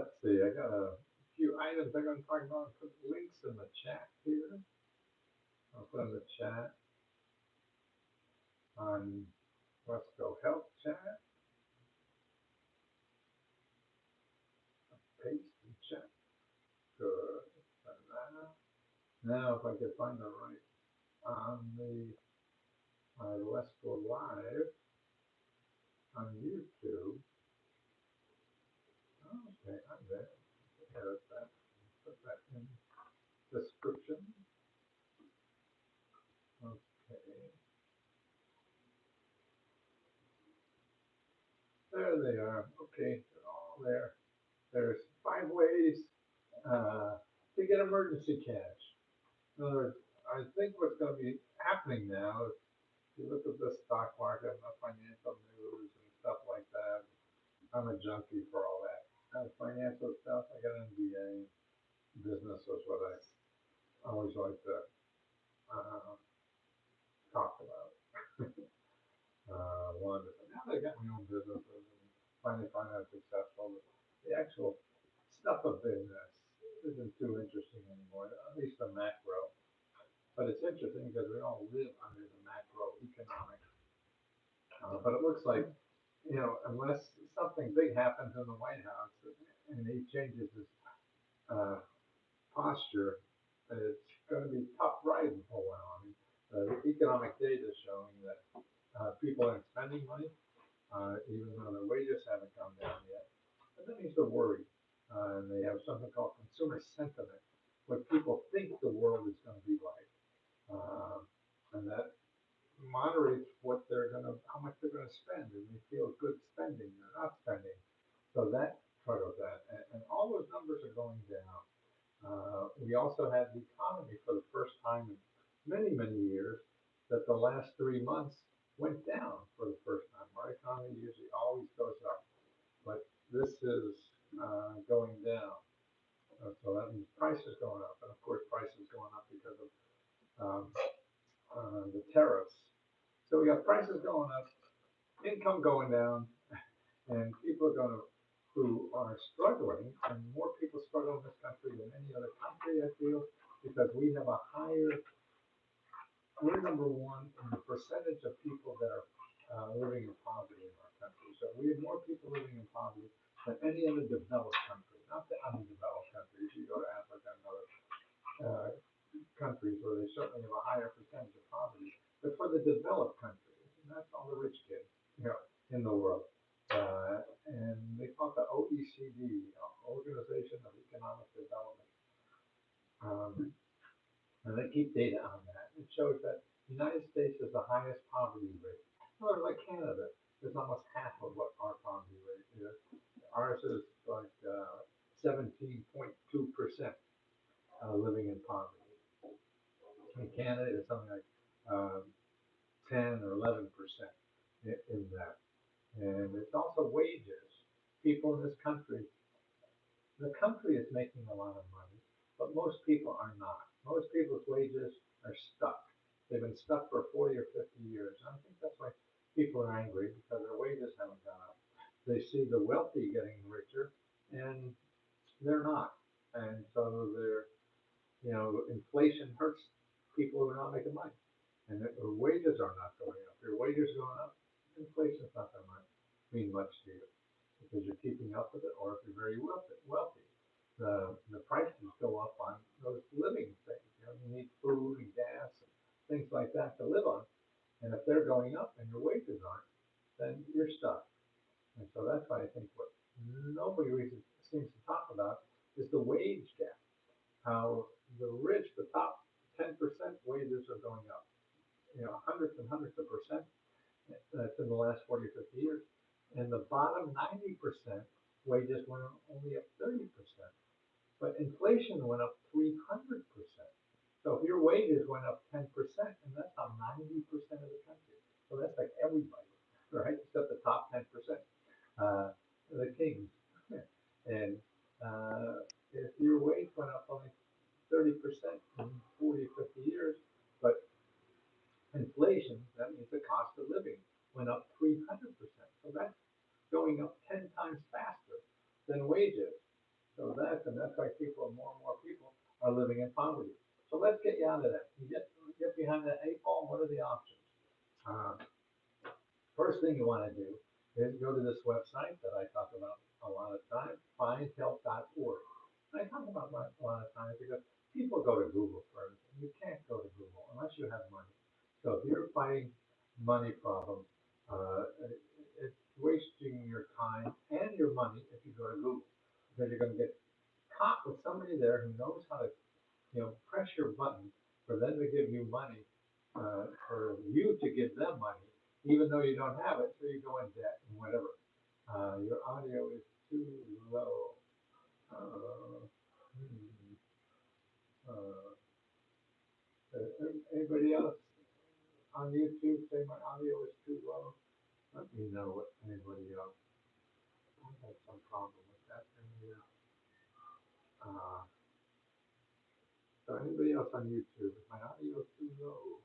Let's see, I got a few items I'm going to talk about. Put links in the chat here. I'll put in the chat on Let's Go Health chat. Paste and chat. Good. Now, if I can find the right on the Let's Go Live on YouTube. Okay, I'm there. Edit that. Put that in description. Okay. There they are. Okay, they're all there. There's 5 ways to get emergency cash. In other words, I think what's going to be happening now is you look at the stock market and the financial news and stuff like that. I'm a junkie for all that. Financial stuff, I got an MBA. Business was what I always like to uh, talk about. Now that I got my own businesses and finally find out successful, the actual stuff of business isn't too interesting anymore, at least the macro. But it's interesting because we all live under the macroeconomic. But it looks like, unless something big happens in the White House and he changes his uh, posture, it's going to be tough riding for a while. I mean, the economic data is showing that people aren't spending money, even though their wages haven't come down yet. And that means they're worried. And they have something called consumer sentiment, what people think the world is going to be like. And that moderates how much they're going to spend, and they feel good spending or not spending. So that part of that, and all those numbers are going down. We also had the economy for the first time in many, many years that the last 3 months went down for the first time. Our economy usually always goes up, but this is going down. So that means prices going up, and of course prices going up because of um, the tariffs. So we got prices going up, income going down, and people are going to who are struggling, and more people struggle in this country than any other country, I feel, because we're number one in the percentage of people that are living in poverty in our country. So we have more people living in poverty than any other developed country, not the undeveloped countries. You go to Africa and other uh, countries where they certainly have a higher percentage of poverty, but for the developed countries, and that's all the rich kids, in the world. And they call it the OECD, Organization of Economic Development. Um, and they keep data on that. It shows that the United States has the highest poverty rate. Well, like Canada, it's almost half of what our poverty rate is. Ours is like 17.2% living in poverty. In Canada, it's something like 10 or 11% in that. And it's also wages. People in this country, the country is making a lot of money, but most people are not. Most people's wages are stuck. They've been stuck for 40 or 50 years. And I think that's why people are angry, because their wages haven't gone up. They see the wealthy getting richer, and they're not. And so inflation hurts people who are not making money. And their wages are not going up. Your wages are going up, inflation's not going to mean much to you because you're keeping up with it, or if you're very wealthy, the prices go up on those living things. You need food and gas and things like that to live on. And if they're going up and your wages aren't, then you're stuck. And so that's why I think what nobody really seems to talk about is the wage gap. How the rich, the top 10% wages are going up. Hundreds and hundreds of percent. That's in the last 40 or 50 years. And the bottom 90% wages went only up 30%. But inflation went up 300%. So if your wages went up 10%, and that's how 90% of the country. So that's like everybody, right? Except the top 10%, the kings. And if your wage went up only 30% in 40 or 50 years, but inflation, that means the cost of living went up 300%. So that's going up 10 times faster than wages. less, and that's why more and more people are living in poverty. So let's get you out of that. You get behind that eight ball. What are the options? Uh, First thing you want to do is go to this website that I talk about a lot of times, findhelp.org. I talk about that a lot of times because people go to Google for everything. You can't go to Google unless you have money. So if you're fighting money problems, it's wasting your time and your money if you go to Google because you're going to get caught with somebody there who knows how to, press your button for them to give you money, for you to give them money, even though you don't have it, so you go in debt and whatever. Your audio is too low. Uh, hmm, uh, Anybody else on YouTube say my audio is too low? Let me know what anybody else. I had some problem with that earlier. Uh, so anybody else on YouTube, is my audio too low?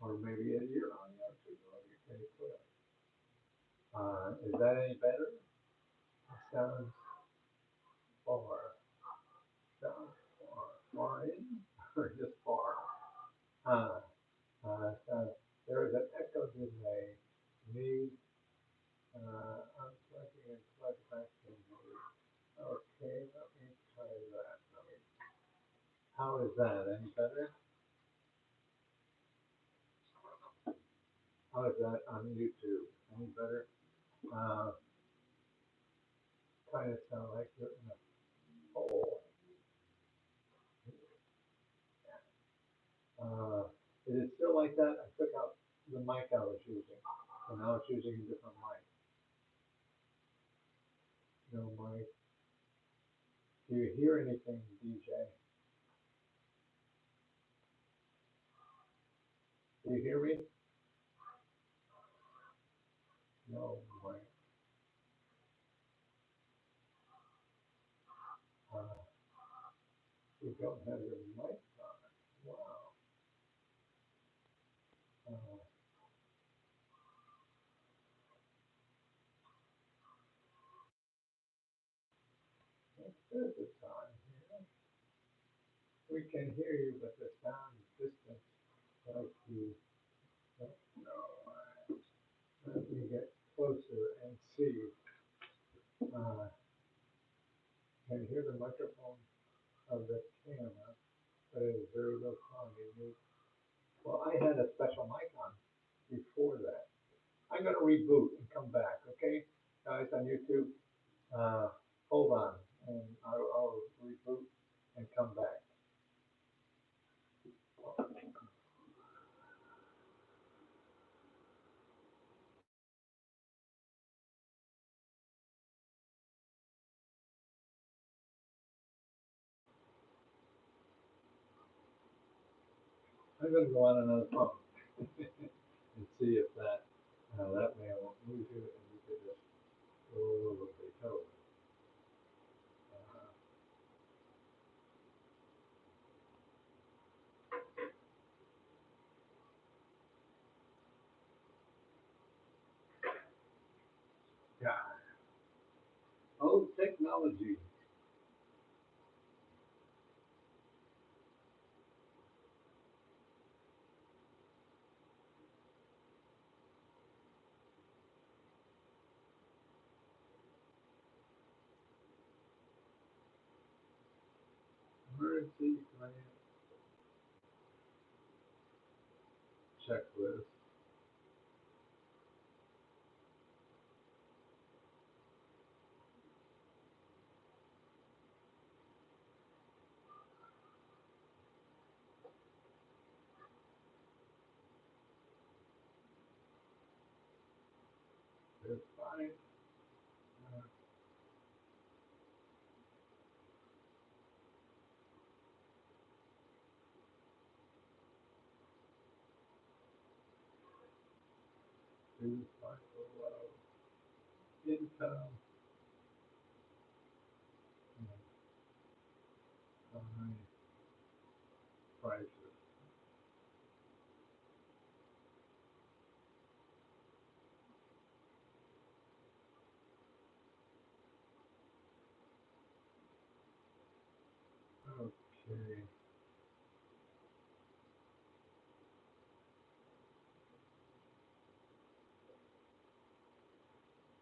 Or maybe your audio too low? You can put. Is that any better? It sounds far. Sounds far. Far in or just far? Uh, there is an echo delay. Need unplugging and plug back in. Okay, let me try that. How is that? Any better? How is that on YouTube? Any better? Uh, Kind of sound like you're in a hole. Uh, is it still like that? I took out the mic I was using, and now it's using a different mic. No mic. Do you hear anything, DJ? Do you hear me? No mic. Uh, you don't have your mic on. Wow. Uh, there's a time here. We can hear you, but the sound is distant. Like you don't know. Let me get closer and see. Uh, can hear the microphone of the camera, but it is very low quality. Well, I had a special mic on before that. I'm going to reboot and come back, okay? Guys on YouTube, uh, hold on, and I'll reboot and come back. I'm going to go on another phone and see if that may won't move you and you could just go over the code. Uh, yeah. Oh, technology. Emergency plan checklist. Define to cycle income and prices. Okay.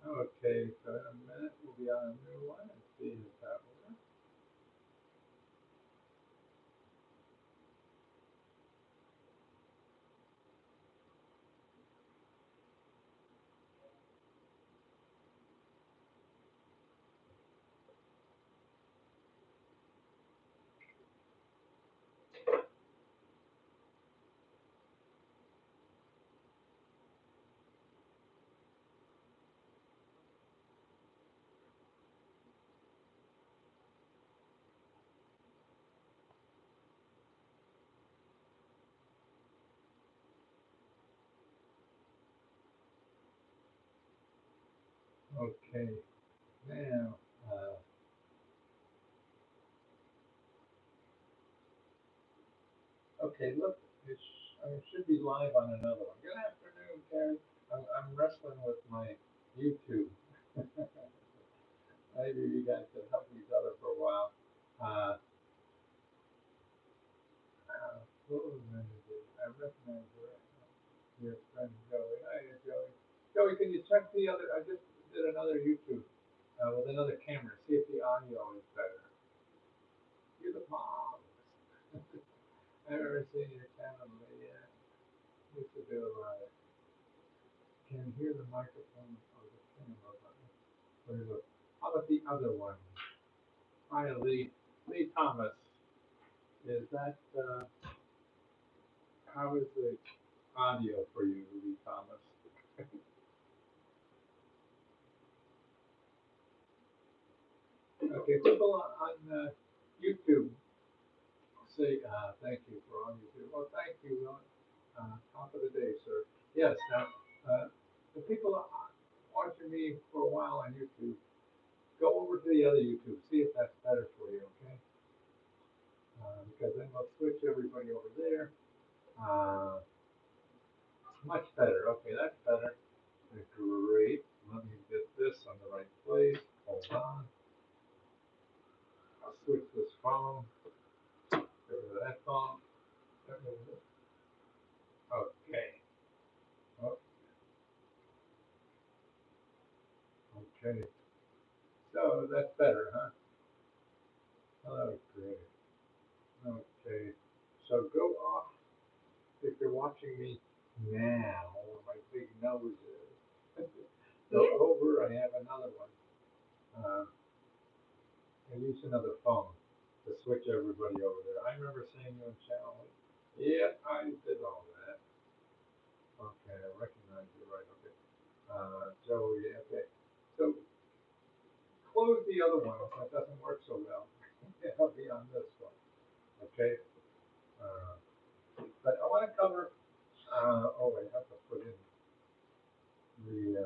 Okay, so in a minute we'll be on a new one and see if that works. Okay, now, okay, look, it should be live on another one. Good afternoon, Karen. I'm wrestling with my YouTube. Maybe you guys could help each other for a while. Uh, what was I going to do? I recognize your friend Joey. Hi, Joey. Joey, can you check the other? I just did another YouTube with another camera. See if the audio is better. You're the mom. I've never seen your channel yet. Used to do can hear the microphone of the camera button. Where's the, how about the other one? Hi, Lee. Lee Thomas. Is that, how is the audio for you, Lee Thomas? Okay, people on YouTube say, thank you for on YouTube. Well, thank you. Top of the day, sir. Yes, now, the people watching me for a while on YouTube, go over to the other YouTube, see if that's better for you, okay? Because then we'll switch everybody over there. Uh, much better. Okay, that's better. Great. Let me get this on the right place. Hold on. I'll switch this phone. Get rid of that phone. Get rid of this. Okay. Oh, okay. So that's better, huh? Oh, great. Okay. So go off if you're watching me now, where my big nose is. Go over. I have another one. Uh, I use another phone to switch everybody over there. I remember seeing you in channel. Yeah, I did all that. Okay, I recognize you right. Okay. Joey, okay. So close the other one. That doesn't work so well. I'll be on this one. Okay. Uh, but I want to cover. Oh, I have to put in the.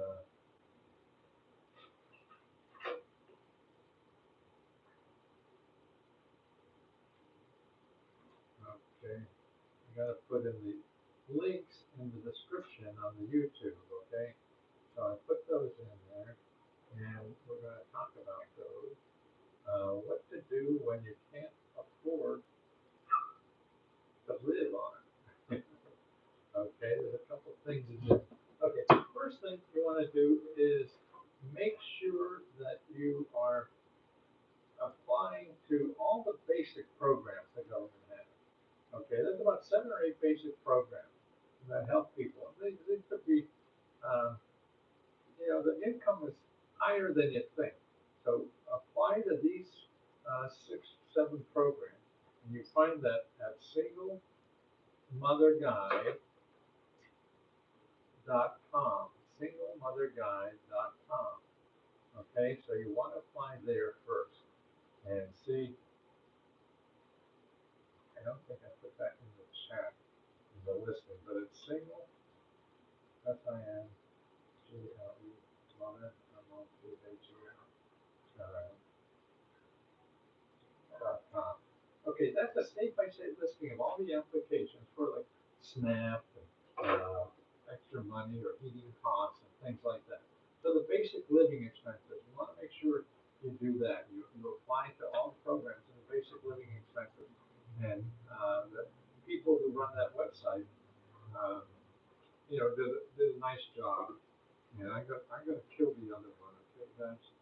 Okay. I got to put in the links in the description on the YouTube. Okay. So I put those in there, and we're going to talk about those. What to do when you can't afford to live on it. Okay, there's a couple things to do. Okay, first thing you want to do is make sure that you are applying to all the basic programs the government has. Okay, there's about 7 or 8 basic programs that help people. They could be, um, the income is higher than you think. So apply to these 6, 7 programs, and you find that at singlemotherguide.com, singlemotherguide.com. Okay, so you want to apply there first and see. I don't think I put that in the chat in the listing, but it's single SINGLE mother com. Okay, that's a state-by-state listing of all the applications for like SNAP and extra money or heating costs and things like that. So the basic living expenses, you want to make sure you do that. You apply to all programs in basic living expenses. And the people who run that website, uh, did a nice job. And I'm gonna kill the other one. Okay, guys.